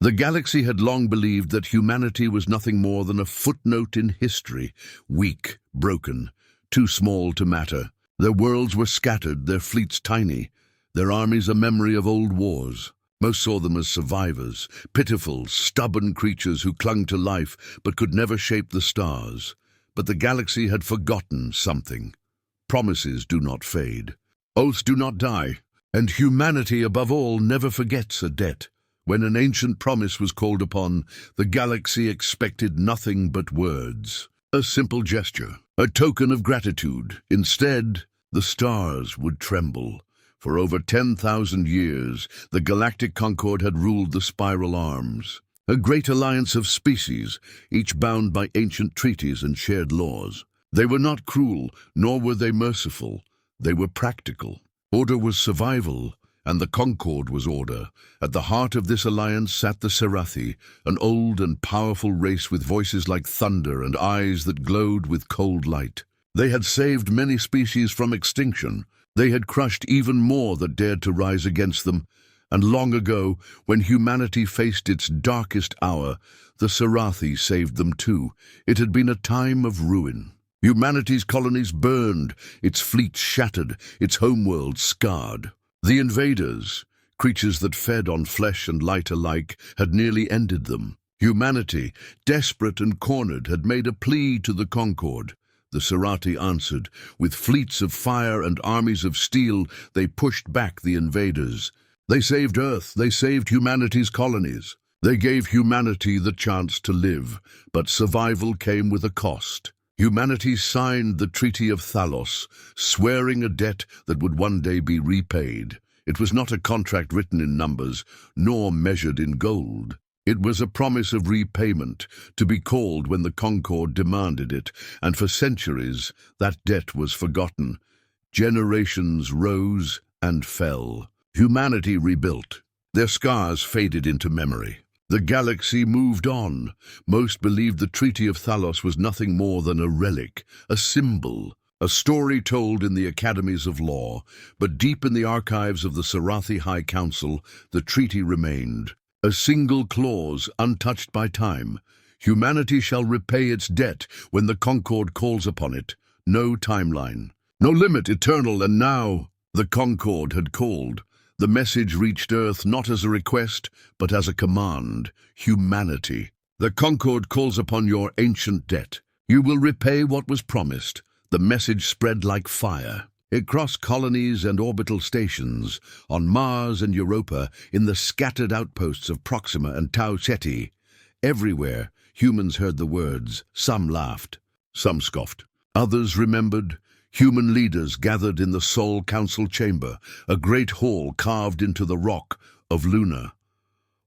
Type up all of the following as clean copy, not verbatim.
The galaxy had long believed that humanity was nothing more than a footnote in history, weak, broken, too small to matter. Their worlds were scattered, their fleets tiny, their armies a memory of old wars. Most saw them as survivors, pitiful, stubborn creatures who clung to life but could never shape the stars. But the galaxy had forgotten something. Promises do not fade. Oaths do not die. And humanity, above all, never forgets a debt. When an ancient promise was called upon, the galaxy expected nothing but words. A simple gesture, a token of gratitude. Instead, the stars would tremble. For over 10,000 years, the Galactic Concord had ruled the spiral arms. A great alliance of species, each bound by ancient treaties and shared laws. They were not cruel, nor were they merciful. They were practical. Order was survival, and the Concord was order. At the heart of this alliance sat the Sarathi, an old and powerful race with voices like thunder and eyes that glowed with cold light. They had saved many species from extinction. They had crushed even more that dared to rise against them. And long ago, when humanity faced its darkest hour, the Sarathi saved them too. It had been a time of ruin. Humanity's colonies burned, its fleets shattered, its homeworld scarred. The invaders, creatures that fed on flesh and light alike, had nearly ended them. Humanity, desperate and cornered, had made a plea to the Concord. The Sarathi answered. With fleets of fire and armies of steel, they pushed back the invaders. They saved Earth, they saved humanity's colonies. They gave humanity the chance to live, but survival came with a cost. Humanity signed the Treaty of Thalos, swearing a debt that would one day be repaid. It was not a contract written in numbers, nor measured in gold. It was a promise of repayment, to be called when the Concord demanded it, and for centuries that debt was forgotten. Generations rose and fell. Humanity rebuilt. Their scars faded into memory. The galaxy moved on. Most believed the Treaty of Thalos was nothing more than a relic, a symbol, a story told in the academies of law. But deep in the archives of the Sarathi High Council, the treaty remained. A single clause, untouched by time. Humanity shall repay its debt when the Concord calls upon it. No timeline. No limit, eternal, and now the Concord had called. The message reached Earth not as a request, but as a command. Humanity. The Concord calls upon your ancient debt. You will repay what was promised. The message spread like fire. It crossed colonies and orbital stations, on Mars and Europa, in the scattered outposts of Proxima and Tau Ceti. Everywhere, humans heard the words. Some laughed. Some scoffed. Others remembered. Human leaders gathered in the Sol Council chamber, a great hall carved into the rock of Luna.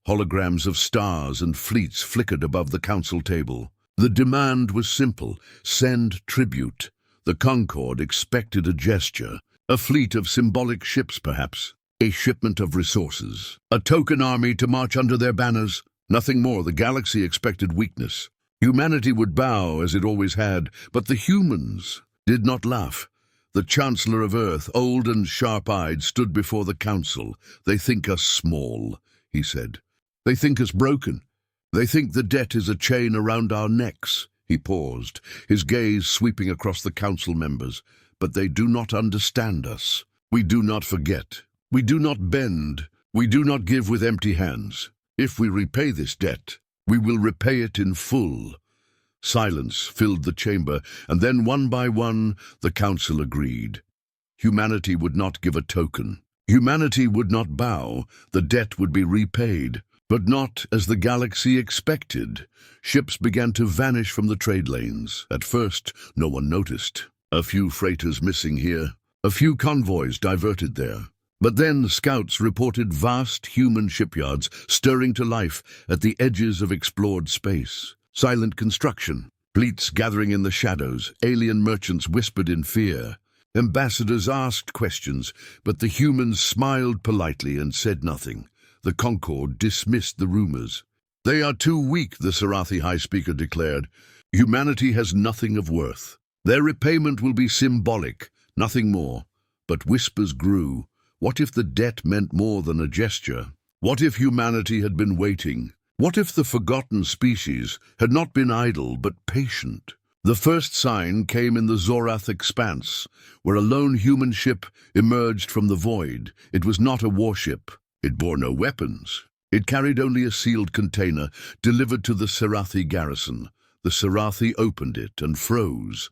Holograms of stars and fleets flickered above the council table. The demand was simple: send tribute. The Concord expected a gesture, a fleet of symbolic ships perhaps, a shipment of resources, a token army to march under their banners. Nothing more. The galaxy expected weakness. Humanity would bow as it always had, but the humans did not laugh. The Chancellor of Earth, old and sharp-eyed, stood before the council. They think us small, he said. They think us broken. They think the debt is a chain around our necks. He paused, his gaze sweeping across the council members. But they do not understand us. We do not forget. We do not bend. We do not give with empty hands. If we repay this debt, we will repay it in full. Silence filled the chamber, and then one by one the council agreed. Humanity would not give a token. Humanity would not bow. The debt would be repaid, but not as the galaxy expected. Ships began to vanish from the trade lanes. At first, no one noticed. A few freighters missing here, a few convoys diverted there. But then scouts reported vast human shipyards stirring to life at the edges of explored space. Silent construction, fleets gathering in the shadows, alien merchants whispered in fear. Ambassadors asked questions, but the humans smiled politely and said nothing. The Concord dismissed the rumors. They are too weak, the Sarathi High Speaker declared. Humanity has nothing of worth. Their repayment will be symbolic, nothing more. But whispers grew. What if the debt meant more than a gesture? What if humanity had been waiting? What if the forgotten species had not been idle but patient? The first sign came in the Zorath expanse, where a lone human ship emerged from the void. It was not a warship. It bore no weapons. It carried only a sealed container delivered to the Serathi garrison. The Serathi opened it and froze.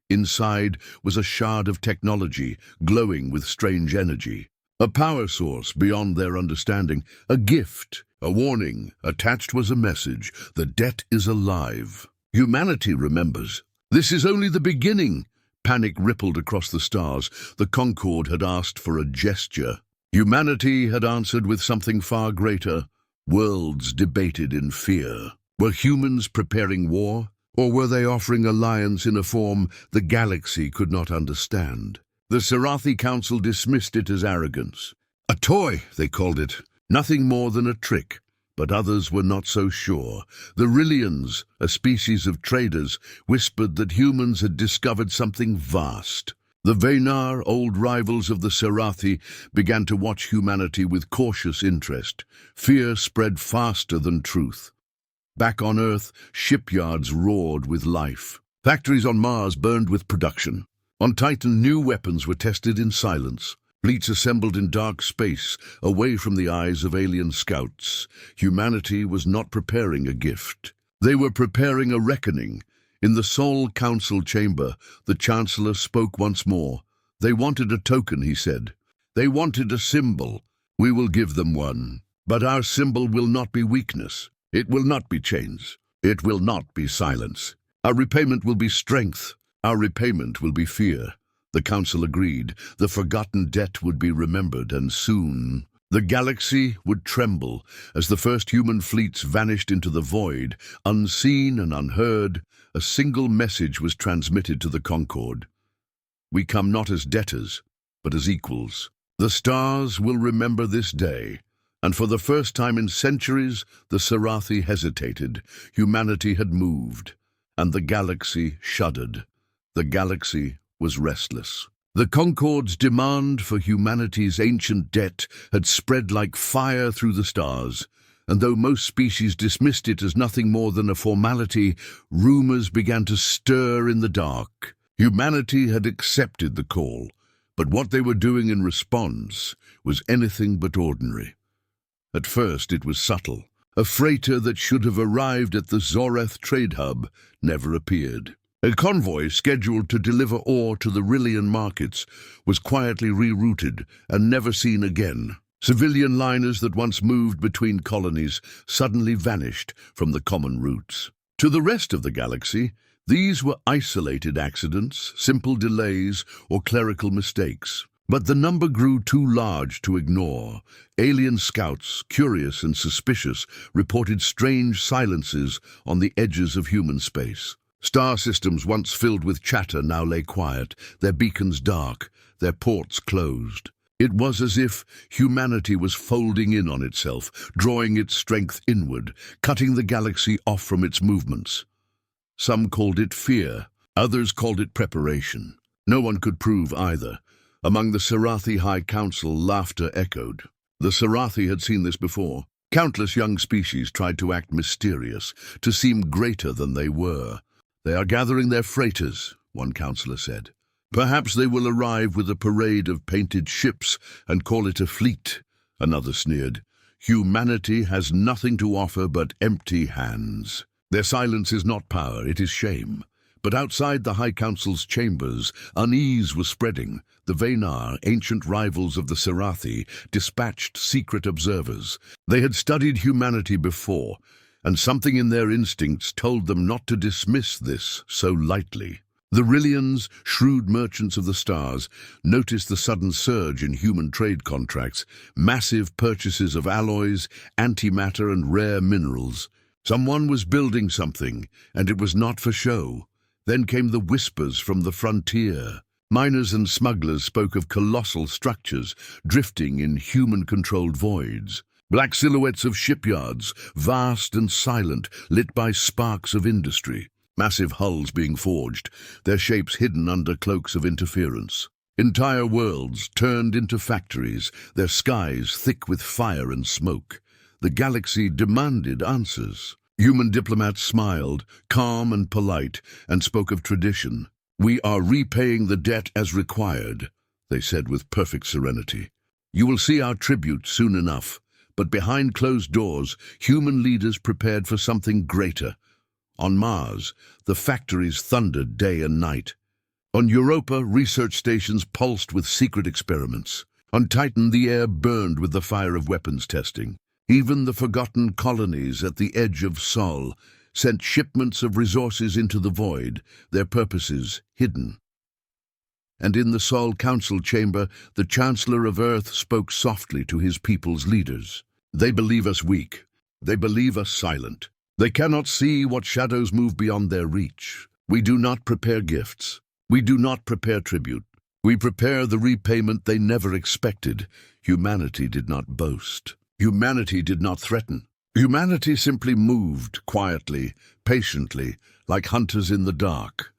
Inside was a shard of technology, glowing with strange energy. A power source beyond their understanding, a gift, a warning. Attached was a message: the debt is alive. Humanity remembers. This is only the beginning. Panic rippled across the stars. The Concord had asked for a gesture. Humanity had answered with something far greater. Worlds debated in fear. Were humans preparing war? Or were they offering alliance in a form the galaxy could not understand? The Serathi Council dismissed it as arrogance. A toy, they called it. Nothing more than a trick. But others were not so sure. The Rillians, a species of traders, whispered that humans had discovered something vast. The Venar, old rivals of the Serathi, began to watch humanity with cautious interest. Fear spread faster than truth. Back on Earth, shipyards roared with life. Factories on Mars burned with production. On Titan, new weapons were tested in silence. Fleets assembled in dark space, away from the eyes of alien scouts. Humanity was not preparing a gift. They were preparing a reckoning. In the Sol Council chamber, the Chancellor spoke once more. They wanted a token, he said. They wanted a symbol. We will give them one. But our symbol will not be weakness. It will not be chains. It will not be silence. Our repayment will be strength. Our repayment will be fear. The Council agreed. The forgotten debt would be remembered, and soon the galaxy would tremble as the first human fleets vanished into the void. Unseen and unheard, a single message was transmitted to the Concord. We come not as debtors, but as equals. The stars will remember this day. And for the first time in centuries, the Serathi hesitated. Humanity had moved, and the galaxy shuddered. The galaxy was restless. The Concord's demand for humanity's ancient debt had spread like fire through the stars, and though most species dismissed it as nothing more than a formality, rumors began to stir in the dark. Humanity had accepted the call, but what they were doing in response was anything but ordinary. At first it was subtle. A freighter that should have arrived at the Zorath trade hub never appeared. A convoy scheduled to deliver ore to the Rillian markets was quietly rerouted and never seen again. Civilian liners that once moved between colonies suddenly vanished from the common routes. To the rest of the galaxy, these were isolated accidents, simple delays, or clerical mistakes. But the number grew too large to ignore. Alien scouts, curious and suspicious, reported strange silences on the edges of human space. Star systems once filled with chatter now lay quiet, their beacons dark, their ports closed. It was as if humanity was folding in on itself, drawing its strength inward, cutting the galaxy off from its movements. Some called it fear, others called it preparation. No one could prove either. Among the Serathi High Council, laughter echoed. The Serathi had seen this before. Countless young species tried to act mysterious, to seem greater than they were. They are gathering their freighters, one councillor said. Perhaps they will arrive with a parade of painted ships and call it a fleet, another sneered. Humanity has nothing to offer but empty hands. Their silence is not power, it is shame. But outside the High Council's chambers, unease was spreading. The Venar, ancient rivals of the Serathi, dispatched secret observers. They had studied humanity before, and something in their instincts told them not to dismiss this so lightly. The Rillians, shrewd merchants of the stars, noticed the sudden surge in human trade contracts, massive purchases of alloys, antimatter and rare minerals. Someone was building something, and it was not for show. Then came the whispers from the frontier. Miners and smugglers spoke of colossal structures drifting in human-controlled voids. Black silhouettes of shipyards, vast and silent, lit by sparks of industry. Massive hulls being forged, their shapes hidden under cloaks of interference. Entire worlds turned into factories, their skies thick with fire and smoke. The galaxy demanded answers. Human diplomats smiled, calm and polite, and spoke of tradition. "We are repaying the debt as required," they said with perfect serenity. "You will see our tribute soon enough." But behind closed doors, human leaders prepared for something greater. On Mars, the factories thundered day and night. On Europa, research stations pulsed with secret experiments. On Titan, the air burned with the fire of weapons testing. Even the forgotten colonies at the edge of Sol sent shipments of resources into the void, their purposes hidden. And in the Sol Council chamber, the Chancellor of Earth spoke softly to his people's leaders. "They believe us weak. They believe us silent. They cannot see what shadows move beyond their reach. We do not prepare gifts. We do not prepare tribute. We prepare the repayment they never expected." Humanity did not boast. Humanity did not threaten. Humanity simply moved quietly, patiently, like hunters in the dark.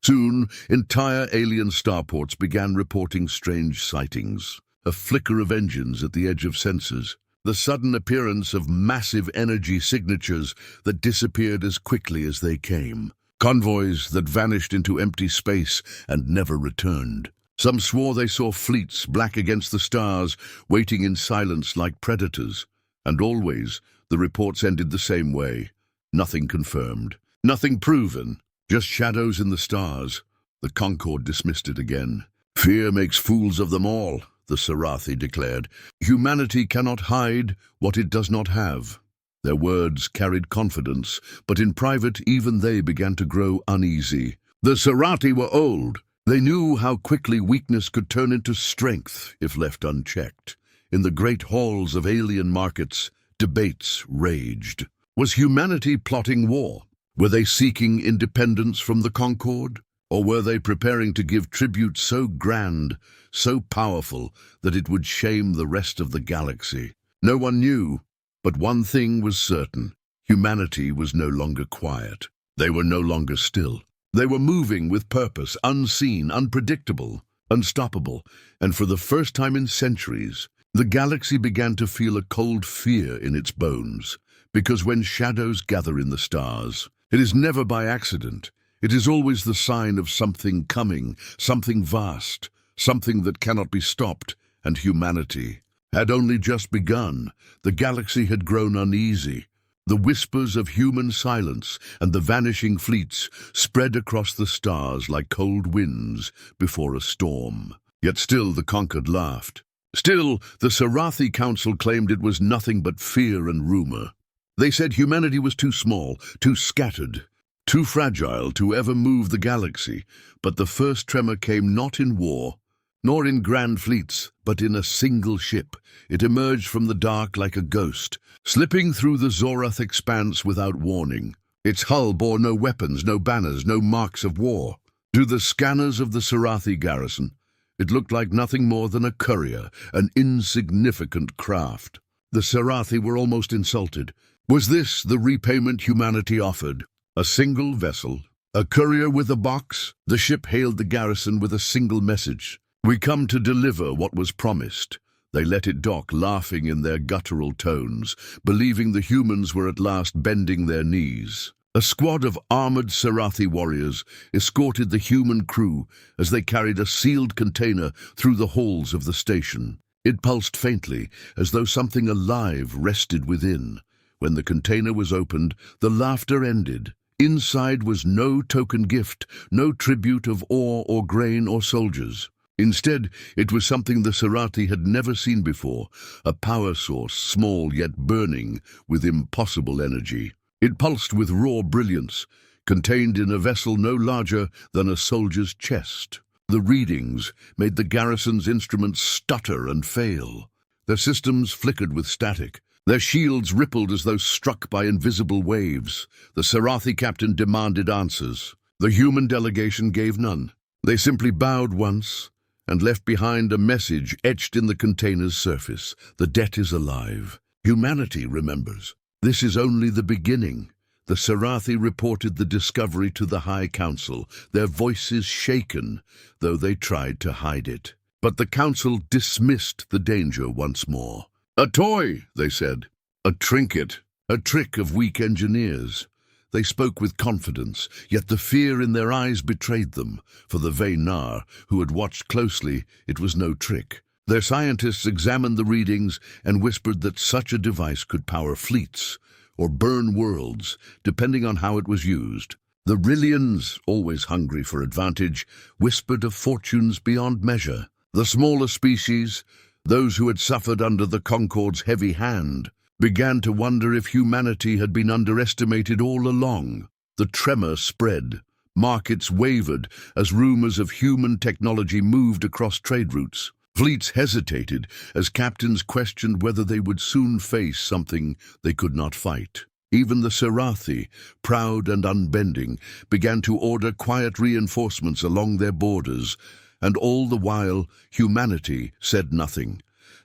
Soon, entire alien starports began reporting strange sightings. A flicker of engines at the edge of sensors. The sudden appearance of massive energy signatures that disappeared as quickly as they came. Convoys that vanished into empty space and never returned. Some swore they saw fleets black against the stars, waiting in silence like predators. And always, the reports ended the same way. Nothing confirmed. Nothing proven. Just shadows in the stars. The Concord dismissed it again. "Fear makes fools of them all," the Sarathi declared. "Humanity cannot hide what it does not have." Their words carried confidence, but in private even they began to grow uneasy. The Sarathi were old. They knew how quickly weakness could turn into strength if left unchecked. In the great halls of alien markets, debates raged. Was humanity plotting war? Were they seeking independence from the Concord? Or were they preparing to give tribute so grand, so powerful, that it would shame the rest of the galaxy? No one knew, but one thing was certain. Humanity was no longer quiet. They were no longer still. They were moving with purpose, unseen, unpredictable, unstoppable, and for the first time in centuries, the galaxy began to feel a cold fear in its bones. Because when shadows gather in the stars, it is never by accident. It is always the sign of something coming, something vast, something that cannot be stopped, and humanity had only just begun. The galaxy had grown uneasy. The whispers of human silence and the vanishing fleets spread across the stars like cold winds before a storm. Yet still the conquered laughed. Still, the Sarathi Council claimed it was nothing but fear and rumor. They said humanity was too small, too scattered, too fragile to ever move the galaxy. But the first tremor came not in war, nor in grand fleets, but in a single ship. It emerged from the dark like a ghost, slipping through the Zorath expanse without warning. Its hull bore no weapons, no banners, no marks of war. To the scanners of the Sarathi garrison, it looked like nothing more than a courier, an insignificant craft. The Sarathi were almost insulted. Was this the repayment humanity offered? A single vessel? A courier with a box? The ship hailed the garrison with a single message. "We come to deliver what was promised." They let it dock, laughing in their guttural tones, believing the humans were at last bending their knees. A squad of armored Sarathi warriors escorted the human crew as they carried a sealed container through the halls of the station. It pulsed faintly, as though something alive rested within. When the container was opened, the laughter ended. Inside was no token gift, no tribute of ore or grain or soldiers. Instead, it was something the Sarathi had never seen before, a power source, small yet burning with impossible energy. It pulsed with raw brilliance, contained in a vessel no larger than a soldier's chest. The readings made the garrison's instruments stutter and fail. Their systems flickered with static. Their shields rippled as though struck by invisible waves. The Sarathi captain demanded answers. The human delegation gave none. They simply bowed once and left behind a message etched in the container's surface. The debt is alive. Humanity remembers. This is only the beginning. The Sarathi reported the discovery to the High Council, their voices shaken, though they tried to hide it. But the Council dismissed the danger once more. "A toy," they said. A trinket, a trick of weak engineers. They spoke with confidence, yet the fear in their eyes betrayed them. For the Venar, who had watched closely, it was no trick. Their scientists examined the readings and whispered that such a device could power fleets or burn worlds, depending on how it was used. The Rillians, always hungry for advantage, whispered of fortunes beyond measure. The smaller species, those who had suffered under the Concord's heavy hand, began to wonder if humanity had been underestimated all along. The tremor spread. Markets wavered as rumors of human technology moved across trade routes. Fleets hesitated as captains questioned whether they would soon face something they could not fight. Even the Sarathi, proud and unbending, began to order quiet reinforcements along their borders, and all the while humanity said nothing.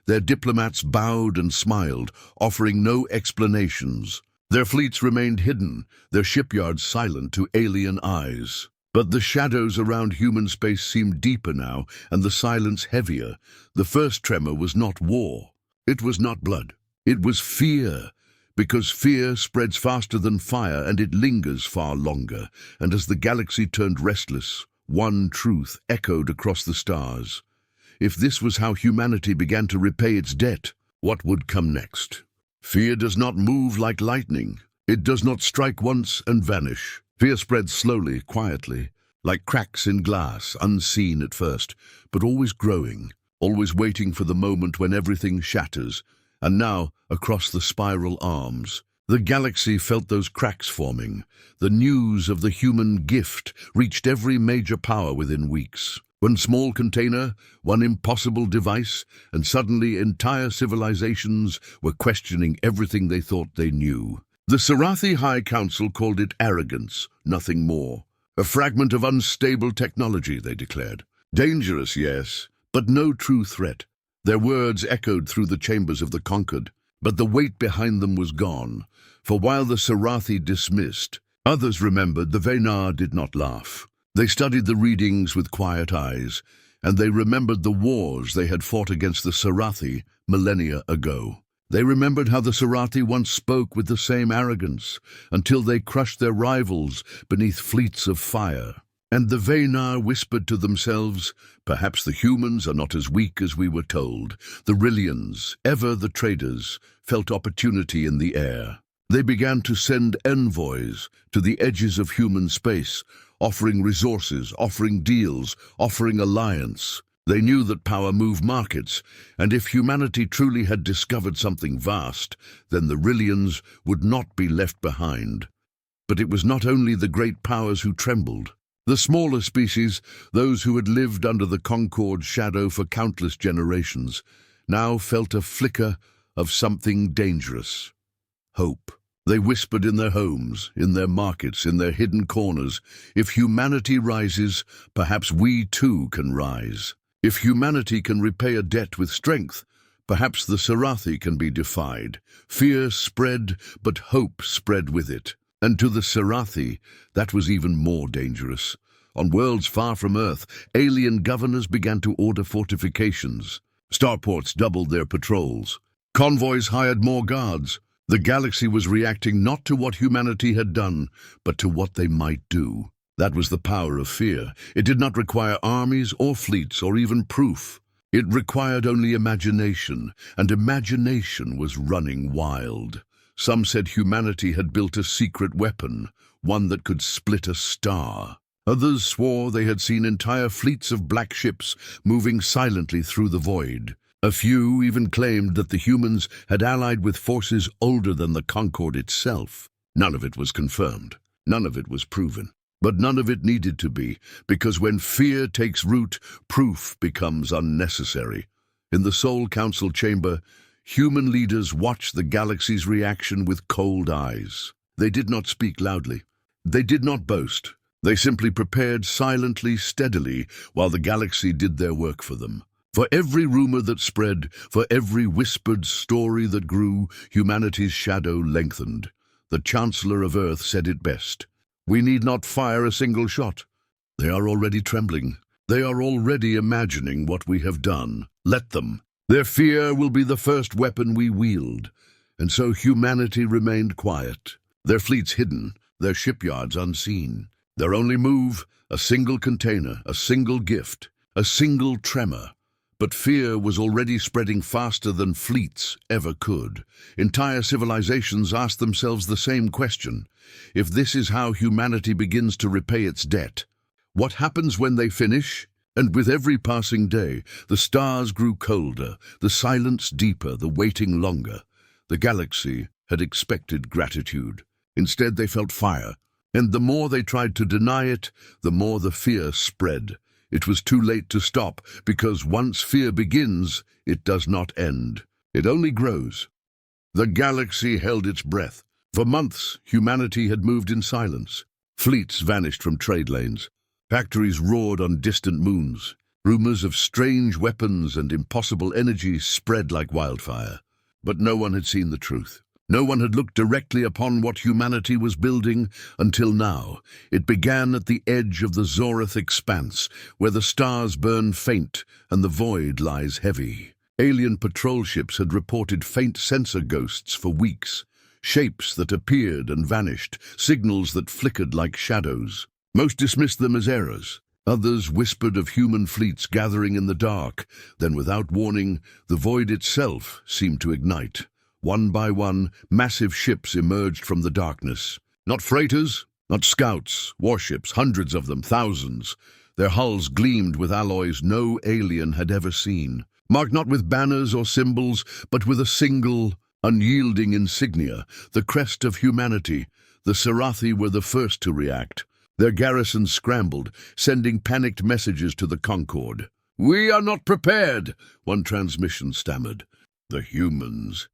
Their diplomats bowed and smiled, offering no explanations. Their fleets remained hidden, their shipyards silent to alien eyes. But the shadows around human space seemed deeper now, and the silence heavier. The first tremor was not war. It was not blood. It was fear. Because fear spreads faster than fire, and it lingers far longer. And as the galaxy turned restless, one truth echoed across the stars. If this was how humanity began to repay its debt, what would come next? Fear does not move like lightning. It does not strike once and vanish. Fear spreads slowly, quietly, like cracks in glass, unseen at first, but always growing, always waiting for the moment when everything shatters. And now, across the spiral arms, the galaxy felt those cracks forming. The news of the human gift reached every major power within weeks. One small container, one impossible device, and suddenly entire civilizations were questioning everything they thought they knew. The Sarathi High Council called it arrogance, nothing more. A fragment of unstable technology, they declared. Dangerous, yes, but no true threat. Their words echoed through the chambers of the conquered, but the weight behind them was gone. For while the Sarathi dismissed, others remembered the Venar did not laugh. They studied the readings with quiet eyes, and they remembered the wars they had fought against the Sarathi millennia ago. They remembered how the Sarathi once spoke with the same arrogance, until they crushed their rivals beneath fleets of fire. And the Venar whispered to themselves, perhaps the humans are not as weak as we were told. The Rillians, ever the traders, felt opportunity in the air. They began to send envoys to the edges of human space, offering resources, offering deals, offering alliance. They knew that power moved markets, and if humanity truly had discovered something vast, then the Rillians would not be left behind. But it was not only the great powers who trembled. The smaller species, those who had lived under the Concord's shadow for countless generations, now felt a flicker of something dangerous. Hope. They whispered in their homes, in their markets, in their hidden corners, if humanity rises, perhaps we too can rise. If humanity can repay a debt with strength, perhaps the Sarathi can be defied. Fear spread, but hope spread with it. And to the Sarathi, that was even more dangerous. On worlds far from Earth, alien governors began to order fortifications. Starports doubled their patrols. Convoys hired more guards. The galaxy was reacting not to what humanity had done, but to what they might do. That was the power of fear. It did not require armies or fleets or even proof. It required only imagination, and imagination was running wild. Some said humanity had built a secret weapon, one that could split a star. Others swore they had seen entire fleets of black ships moving silently through the void. A few even claimed that the humans had allied with forces older than the Concorde itself. None of it was confirmed. None of it was proven. But none of it needed to be, because when fear takes root, proof becomes unnecessary. In the Soul Council chamber, human leaders watched the galaxy's reaction with cold eyes. They did not speak loudly. They did not boast. They simply prepared silently, steadily, while the galaxy did their work for them. For every rumor that spread, for every whispered story that grew, humanity's shadow lengthened. The Chancellor of Earth said it best. We need not fire a single shot. They are already trembling. They are already imagining what we have done. Let them. Their fear will be the first weapon we wield. And so humanity remained quiet, their fleets hidden, their shipyards unseen. Their only move, a single container, a single gift, a single tremor. But fear was already spreading faster than fleets ever could. Entire civilizations asked themselves the same question. If this is how humanity begins to repay its debt, what happens when they finish? And with every passing day, the stars grew colder, the silence deeper, the waiting longer. The galaxy had expected gratitude. Instead, they felt fire. And the more they tried to deny it, the more the fear spread. It was too late to stop, because once fear begins, it does not end. It only grows. The galaxy held its breath. For months, humanity had moved in silence. Fleets vanished from trade lanes. Factories roared on distant moons. Rumors of strange weapons and impossible energies spread like wildfire. But no one had seen the truth. No one had looked directly upon what humanity was building until now. It began at the edge of the Zorath expanse, where the stars burn faint and the void lies heavy. Alien patrol ships had reported faint sensor ghosts for weeks, shapes that appeared and vanished, signals that flickered like shadows. Most dismissed them as errors. Others whispered of human fleets gathering in the dark. Then, without warning, the void itself seemed to ignite. One by one, massive ships emerged from the darkness. Not freighters, not scouts, warships, hundreds of them, thousands. Their hulls gleamed with alloys no alien had ever seen. Marked not with banners or symbols, but with a single, unyielding insignia, the crest of humanity. The Sarathi were the first to react. Their garrisons scrambled, sending panicked messages to the Concord. "We are not prepared," one transmission stammered. The humans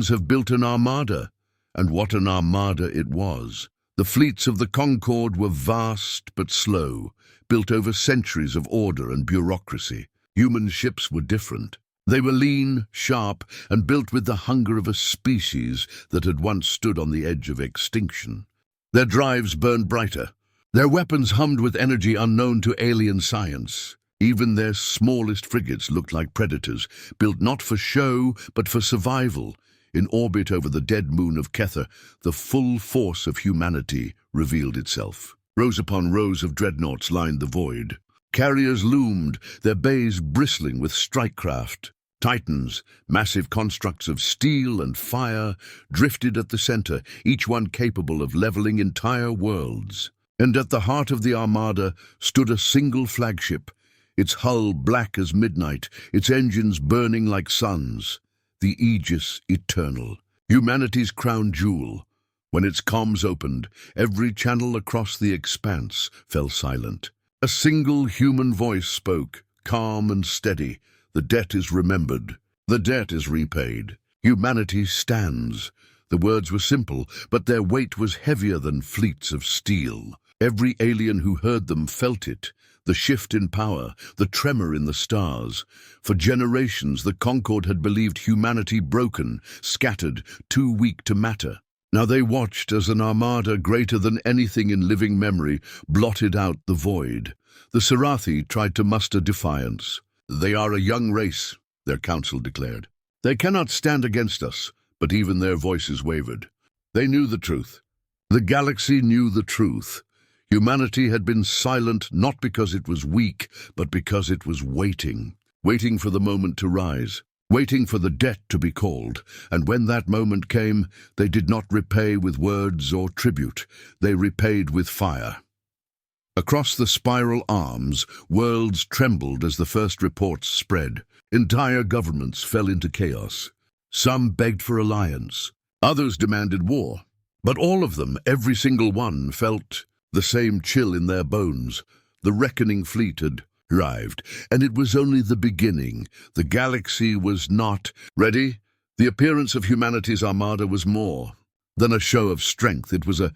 have built an armada, and what an armada it was. The fleets of the Concord were vast but slow, built over centuries of order and bureaucracy. Human ships were different. They were lean, sharp, and built with the hunger of a species that had once stood on the edge of extinction. Their drives burned brighter. Their weapons hummed with energy unknown to alien science. Even their smallest frigates looked like predators, built not for show, but for survival. In orbit over the dead moon of Kether, the full force of humanity revealed itself. Rows upon rows of dreadnoughts lined the void. Carriers loomed, their bays bristling with strikecraft. Titans, massive constructs of steel and fire, drifted at the center, each one capable of leveling entire worlds. And at the heart of the armada stood a single flagship, its hull black as midnight, its engines burning like suns. The Aegis Eternal, humanity's crown jewel. When its comms opened, every channel across the expanse fell silent. A single human voice spoke, calm and steady. The debt is remembered. The debt is repaid. Humanity stands. The words were simple, but their weight was heavier than fleets of steel. Every alien who heard them felt it. The shift in power, the tremor in the stars. For generations, the Concord had believed humanity broken, scattered, too weak to matter. Now they watched as an armada greater than anything in living memory blotted out the void. The Sarathi tried to muster defiance. "They are a young race," their council declared. "They cannot stand against us," but even their voices wavered. They knew the truth. The galaxy knew the truth. Humanity had been silent not because it was weak, but because it was waiting for the moment to rise, waiting for the debt to be called. And when that moment came, they did not repay with words or tribute. They repaid with fire. Across the spiral arms, worlds trembled as the first reports spread. Entire governments fell into chaos. Some begged for alliance. Others demanded war. But all of them, every single one, felt the same chill in their bones. The reckoning fleet had arrived, and it was only the beginning. The galaxy was not ready. The appearance of humanity's armada was more than a show of strength. It was a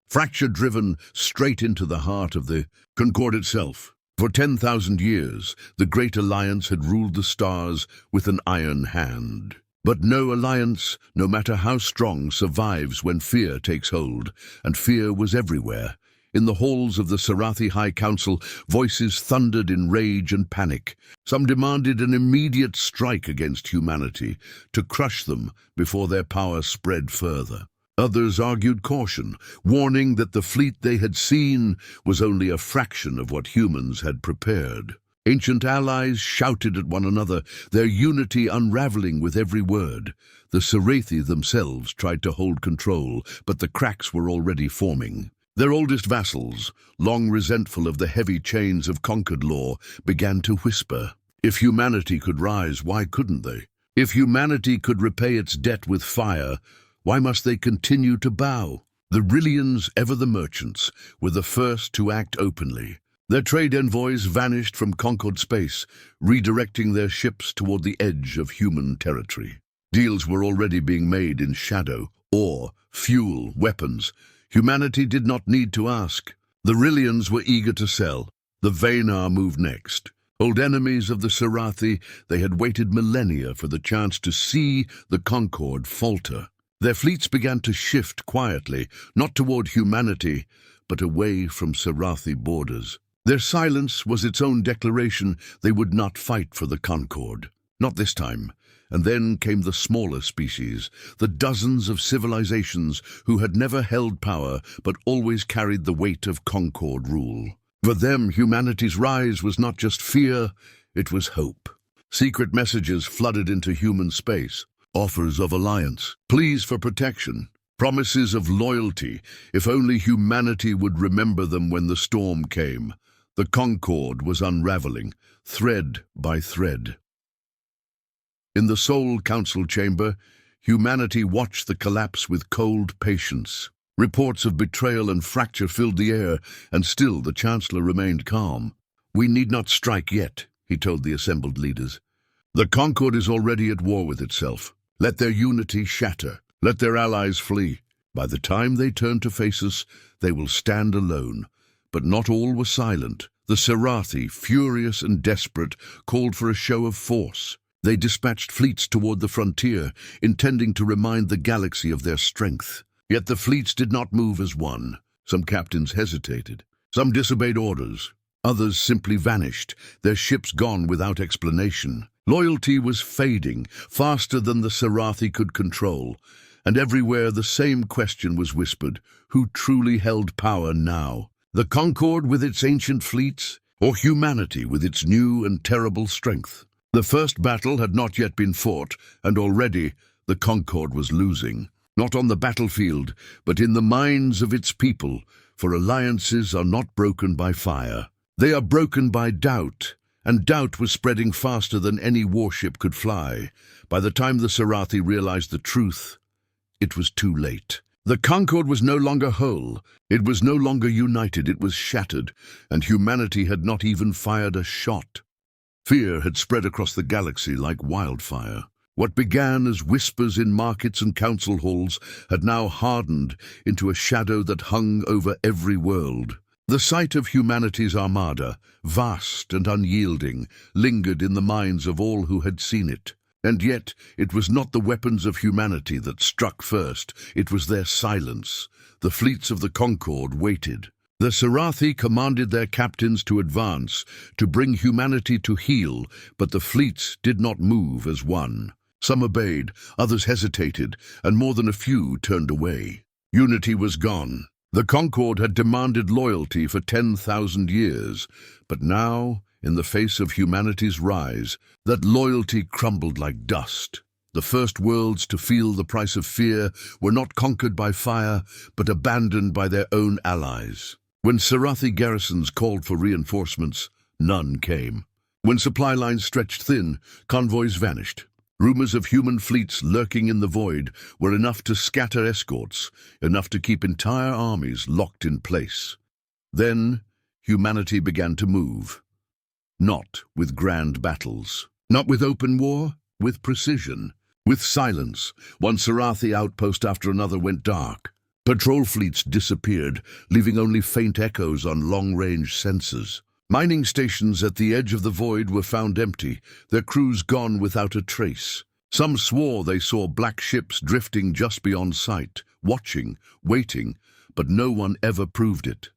fracture driven straight into the heart of the Concord itself. For 10,000 years, the Great Alliance had ruled the stars with an iron hand. But no alliance, no matter how strong, survives when fear takes hold, and fear was everywhere. In the halls of the Sarathi High Council, voices thundered in rage and panic. Some demanded an immediate strike against humanity, to crush them before their power spread further. Others argued caution, warning that the fleet they had seen was only a fraction of what humans had prepared. Ancient allies shouted at one another, their unity unraveling with every word. The Sarathi themselves tried to hold control, but the cracks were already forming. Their oldest vassals, long resentful of the heavy chains of conquered law, began to whisper. If humanity could rise, why couldn't they? If humanity could repay its debt with fire, why must they continue to bow? The Rillians, ever the merchants, were the first to act openly. Their trade envoys vanished from conquered space, redirecting their ships toward the edge of human territory. Deals were already being made in shadow, ore, fuel, weapons. Humanity did not need to ask. The Rillians were eager to sell. The Vaynar moved next. Old enemies of the Sarathi, they had waited millennia for the chance to see the Concord falter. Their fleets began to shift quietly, not toward humanity, but away from Sarathi borders. Their silence was its own declaration they would not fight for the Concord. Not this time. And then came the smaller species, the dozens of civilizations who had never held power but always carried the weight of Concord rule. For them, humanity's rise was not just fear, it was hope. Secret messages flooded into human space, offers of alliance, pleas for protection, promises of loyalty, if only humanity would remember them when the storm came. The Concord was unraveling, thread by thread. In the Soul Council chamber, humanity watched the collapse with cold patience. Reports of betrayal and fracture filled the air, and still the Chancellor remained calm. "We need not strike yet," he told the assembled leaders. "The Concord is already at war with itself. Let their unity shatter. Let their allies flee. By the time they turn to face us, they will stand alone." But not all were silent. The Sarathi, furious and desperate, called for a show of force. They dispatched fleets toward the frontier, intending to remind the galaxy of their strength. Yet the fleets did not move as one. Some captains hesitated. Some disobeyed orders. Others simply vanished, their ships gone without explanation. Loyalty was fading, faster than the Sarathi could control. And everywhere the same question was whispered: who truly held power now? The Concord with its ancient fleets, or humanity with its new and terrible strength? The first battle had not yet been fought, and already the Concord was losing. Not on the battlefield, but in the minds of its people, for alliances are not broken by fire. They are broken by doubt, and doubt was spreading faster than any warship could fly. By the time the Sarathi realized the truth, it was too late. The Concord was no longer whole. It was no longer united. It was shattered, and humanity had not even fired a shot. Fear had spread across the galaxy like wildfire. What began as whispers in markets and council halls had now hardened into a shadow that hung over every world. The sight of humanity's armada, vast and unyielding, lingered in the minds of all who had seen it. And yet, it was not the weapons of humanity that struck first, it was their silence. The fleets of the Concord waited. The Sarathi commanded their captains to advance, to bring humanity to heel, but the fleets did not move as one. Some obeyed, others hesitated, and more than a few turned away. Unity was gone. The Concord had demanded loyalty for 10,000 years, but now, in the face of humanity's rise, that loyalty crumbled like dust. The first worlds to feel the price of fear were not conquered by fire, but abandoned by their own allies. When Sarathi garrisons called for reinforcements, none came. When supply lines stretched thin, convoys vanished. Rumors of human fleets lurking in the void were enough to scatter escorts, enough to keep entire armies locked in place. Then, humanity began to move. Not with grand battles. Not with open war, with precision. With silence, one Sarathi outpost after another went dark. Patrol fleets disappeared, leaving only faint echoes on long-range sensors. Mining stations at the edge of the void were found empty, their crews gone without a trace. Some swore they saw black ships drifting just beyond sight, watching, waiting, but no one ever proved it.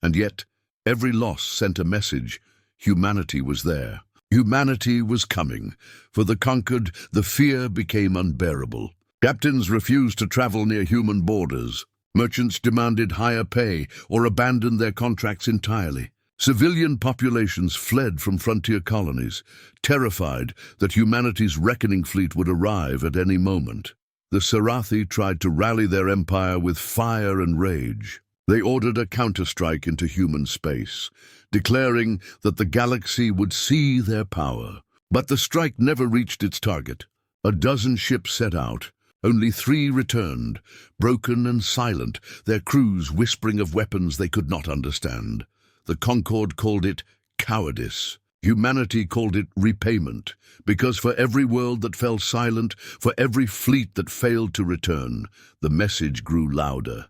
And yet, every loss sent a message. Humanity was there. Humanity was coming. For the conquered, the fear became unbearable. Captains refused to travel near human borders. Merchants demanded higher pay or abandoned their contracts entirely. Civilian populations fled from frontier colonies, terrified that humanity's reckoning fleet would arrive at any moment. The Sarathi tried to rally their empire with fire and rage. They ordered a counterstrike into human space, declaring that the galaxy would see their power. But the strike never reached its target. A dozen ships set out. Only 3 returned, broken and silent, their crews whispering of weapons they could not understand. The Concord called it cowardice. Humanity called it repayment, because for every world that fell silent, for every fleet that failed to return, the message grew louder.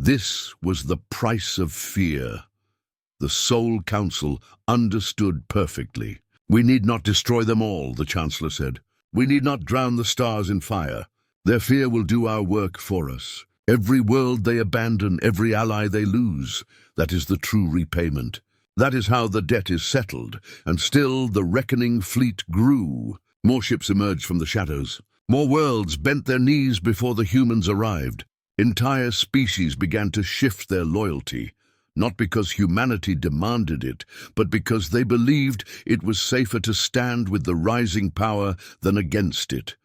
This was the price of fear. The Soul Council understood perfectly. "We need not destroy them all," the Chancellor said. "We need not drown the stars in fire. Their fear will do our work for us. Every world they abandon, every ally they lose, that is the true repayment. That is how the debt is settled, and still the reckoning fleet grew. More ships emerged from the shadows. More worlds bent their knees before the humans arrived. Entire species began to shift their loyalty, not because humanity demanded it, but because they believed it was safer to stand with the rising power than against it.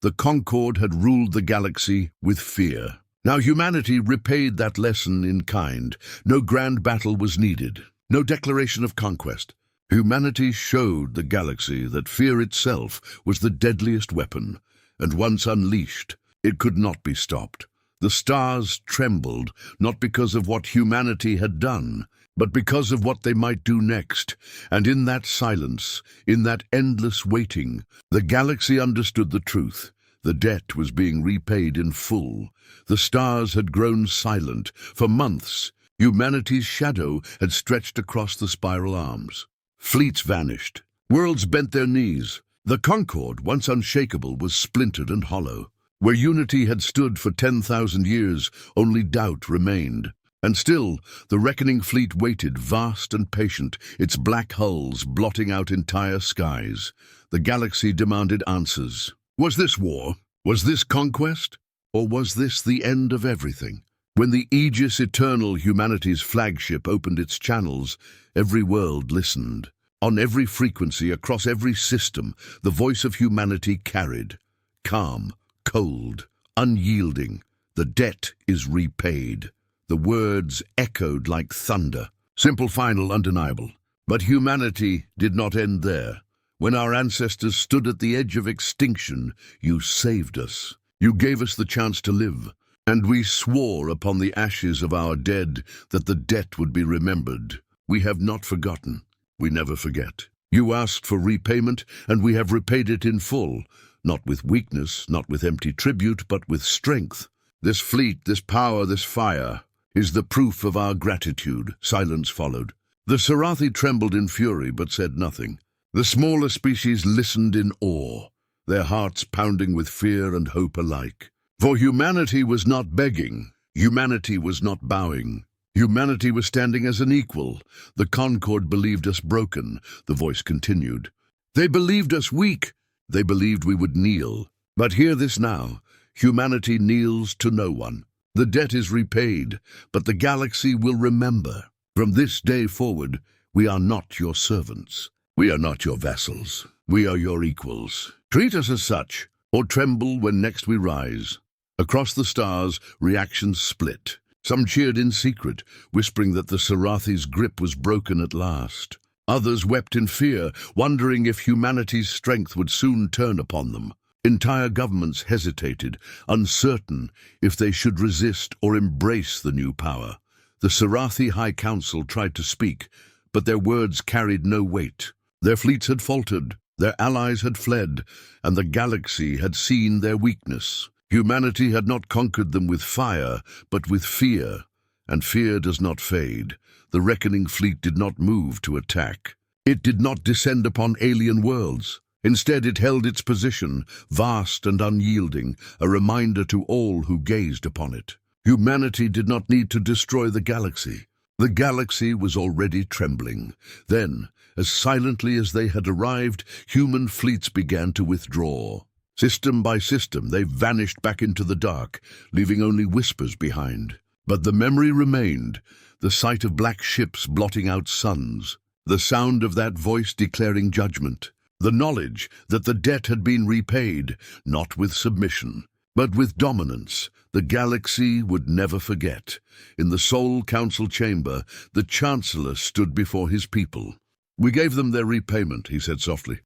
The Concord had ruled the galaxy with fear. Now humanity repaid that lesson in kind. No grand battle was needed. No declaration of conquest. Humanity showed the galaxy that fear itself was the deadliest weapon, and once unleashed, it could not be stopped. The stars trembled, not because of what humanity had done, but because of what they might do next. And in that silence, in that endless waiting, the galaxy understood the truth. The debt was being repaid in full. The stars had grown silent. For months, humanity's shadow had stretched across the spiral arms. Fleets vanished. Worlds bent their knees. The Concord, once unshakable, was splintered and hollow. Where unity had stood for 10,000 years, only doubt remained. And still, the reckoning fleet waited, vast and patient, its black hulls blotting out entire skies. The galaxy demanded answers. Was this war? Was this conquest? Or was this the end of everything? When the Aegis Eternal, humanity's flagship, opened its channels, every world listened. On every frequency, across every system, the voice of humanity carried. Calm, cold, unyielding. The debt is repaid. The words echoed like thunder. Simple, final, undeniable. But humanity did not end there. When our ancestors stood at the edge of extinction, you saved us. You gave us the chance to live. And we swore upon the ashes of our dead that the debt would be remembered. We have not forgotten. We never forget. You asked for repayment, and we have repaid it in full. Not with weakness, not with empty tribute, but with strength. This fleet, this power, this fire is the proof of our gratitude. Silence followed. The Sarathi trembled in fury, but said nothing. The smaller species listened in awe, their hearts pounding with fear and hope alike. For humanity was not begging. Humanity was not bowing. Humanity was standing as an equal. The Concord believed us broken, the voice continued. They believed us weak. They believed we would kneel. But hear this now. Humanity kneels to no one. The debt is repaid, but the galaxy will remember. From this day forward, we are not your servants. We are not your vassals. We are your equals. Treat us as such, or tremble when next we rise. Across the stars, reactions split. Some cheered in secret, whispering that the Sarathi's grip was broken at last. Others wept in fear, wondering if humanity's strength would soon turn upon them. Entire governments hesitated, uncertain if they should resist or embrace the new power. The Sarathi High Council tried to speak, but their words carried no weight. Their fleets had faltered, their allies had fled, and the galaxy had seen their weakness. Humanity had not conquered them with fire, but with fear, and fear does not fade. The reckoning fleet did not move to attack. It did not descend upon alien worlds. Instead, it held its position, vast and unyielding, a reminder to all who gazed upon it. Humanity did not need to destroy the galaxy. The galaxy was already trembling. Then, as silently as they had arrived, human fleets began to withdraw. System by system, they vanished back into the dark, leaving only whispers behind. But the memory remained, the sight of black ships blotting out suns, the sound of that voice declaring judgment, the knowledge that the debt had been repaid, not with submission, but with dominance. The galaxy would never forget. In the Sol Council chamber, the Chancellor stood before his people. "We gave them their repayment," he said softly.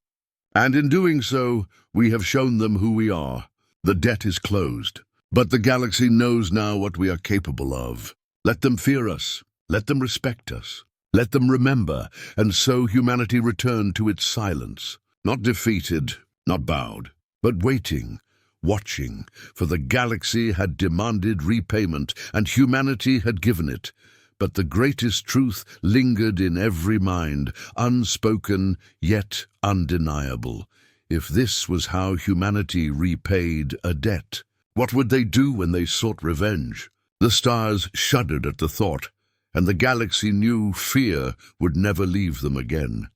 "And in doing so, we have shown them who we are. The debt is closed. But the galaxy knows now what we are capable of. Let them fear us. Let them respect us. Let them remember." And so humanity returned to its silence. Not defeated, not bowed, but waiting, watching, for the galaxy had demanded repayment, and humanity had given it. But the greatest truth lingered in every mind, unspoken yet undeniable. If this was how humanity repaid a debt, what would they do when they sought revenge? The stars shuddered at the thought, and the galaxy knew fear would never leave them again.